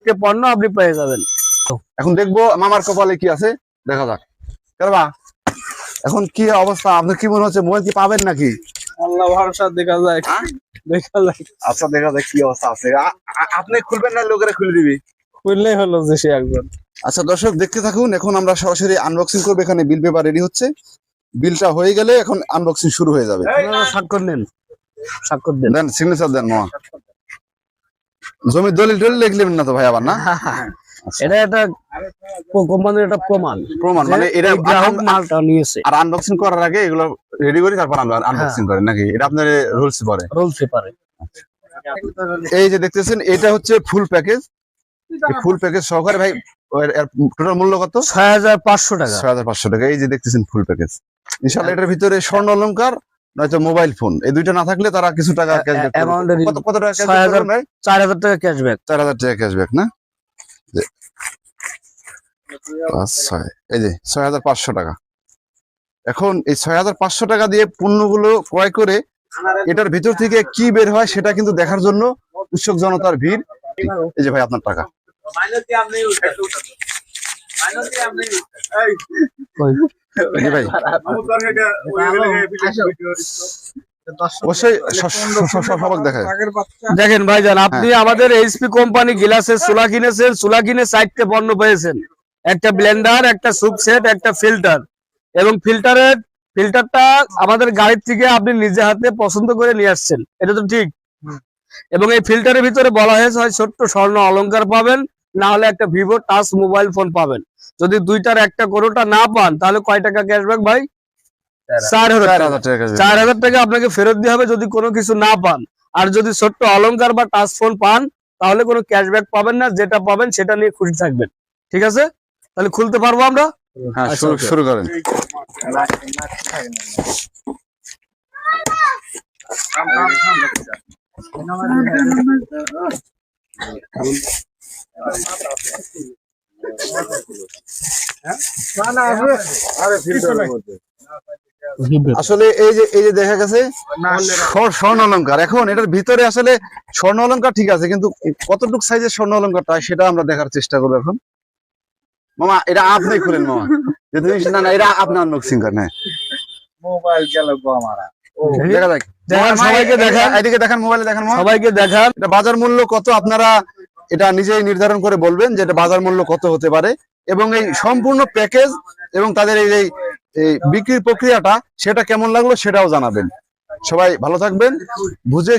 চারটে পণ্য আপনি পেয়ে যাবেন। এখন দেখবো মামার কপালে কি আছে, দেখা যাক। কেবা এখন কি অবস্থা, আপনার কি মনে হচ্ছে মোবাইল কি পাবেন নাকি? আল্লাহ ভরসা, দেখা যায় দেখা যায়। আচ্ছা দেখা যাক কি অবস্থা আছে। আপনি খুলবেন না লোকেরা খুলে দিবি? খুললেই হলো যে সে একজন। আচ্ছা দর্শক দেখতে থাকুন, এখন আমরা সরাসরি আনবক্সিং করবো। এখানে বিল পেপার রেডি হচ্ছে, বিলটা হয়ে গেলে এখন আনবক্সিং শুরু হয়ে যাবে। স্বাক্ষর নেন, স্বাক্ষর দেন। দেন সিগনেচার দেন মামা। জমির দলিল টলিল লিখলেন না তো ভাই আবার? না এটা একটা কোম্পানির একটা প্রমাণ মানে এটা গ্রাহক মালটা নিয়েছে। আর আনবক্সিং করার আগে এগুলো রেডি করি, তারপর আমরা আনবক্সিং করেন নাকি? এটা আপনার রুলস পরে রোলসে পারে। এই যে দেখতেছেন এটা হচ্ছে ফুল প্যাকেজ। ফুল প্যাকেজ সহকারে ভাই টোটাল মূল্য কত? 6500 টাকা। 6500 টাকা। এই যে দেখতেছেন ফুল প্যাকেজ। ইনশাআল্লাহ এটার ভিতরে স্বর্ণ অলংকার নয়তো মোবাইল ফোন, এই দুইটা না থাকলে তারা কিছু টাকা ক্যাশব্যাক করবে। কত টাকা ক্যাশব্যাক করবেন ভাই? 4000 টাকা ক্যাশব্যাক। 4000 টাকা ক্যাশব্যাক না? আচ্ছা এই যে 6500 টাকা। এখন এই 6500 টাকা দিয়ে পণ্যগুলো ক্রয় করে এটার ভিতর থেকে কি বের হয় সেটা কিন্তু দেখার জন্য উৎসুক জনতার ভিড়। এই যে ভাই আপনার টাকা। জি ভাই অবশ্যই সবাক দেখায়। দেখেন ভাইজান, আপনি আমাদের এইচপি কোম্পানি গ্লাসের চুলা কিনেছেন, চুলা কিনে 4টে পণ্য পেয়েছেন। একটা ব্লেন্ডার, একটা সুপ সেট, একটা ফিল্টার। এবং ফিল্টারটা আমাদের গাড়ির থেকে আপনি নিজে হাতে পছন্দ করে নিয়ে আসছেন, এটা তো ঠিক? এবং এই ফিল্টারের ভিতরে বলা হয়েছে হয় ছোট্ট স্বর্ণ অলংকার পাবেন, না হলে একটা ভিভো টাচ মোবাইল ফোন পাবেন। যদি দুইটার একটা কোনোটা না পান তাহলে কয় টাকা ক্যাশব্যাক ভাই? 4000 টাকা আপনাকে ফেরত দিতে হবে যদি কোনো কিছু না পান। আর যদি ছোট্ট অলংকার বা টাচ ফোন পান তাহলে কোনো ক্যাশব্যাক পাবেন না, যেটা পাবেন সেটা নিয়ে খুশি থাকবেন। ঠিক আছে, তাহলে খুলতে পারবো আমরা? হ্যাঁ শুরু করেন। আসলে এই যে দেখা গেছে স্বর্ণ অলংকার। এখন এটার ভিতরে আসলে স্বর্ণ অলংকার ঠিক আছে, কিন্তু কতটুকু সাইজের স্বর্ণ অলংকারটা সেটা আমরা দেখার চেষ্টা করবো এখন। মামা এটা আপনি খুলেন মামা, না এটা আপনার আনবক্সিং করেন। হ্যাঁ মোবাইল গেল গো আমারা। দেখা যাক, সবাইকে দেখান, এদিকে দেখান, মোবাইলে দেখান, সবাইকে দেখান। এটা বাজার মূল্য কত আপনারা এটা নিজেই নির্ধারণ করে বলবেন যে এটা বাজার মূল্য কত হতে পারে। এবং এই সম্পূর্ণ প্যাকেজ এবং তাদের এই বিক্রির প্রক্রিয়াটা সেটা কেমন লাগলো সেটাও জানাবেন। সবাই ভালো থাকবেন, বুঝে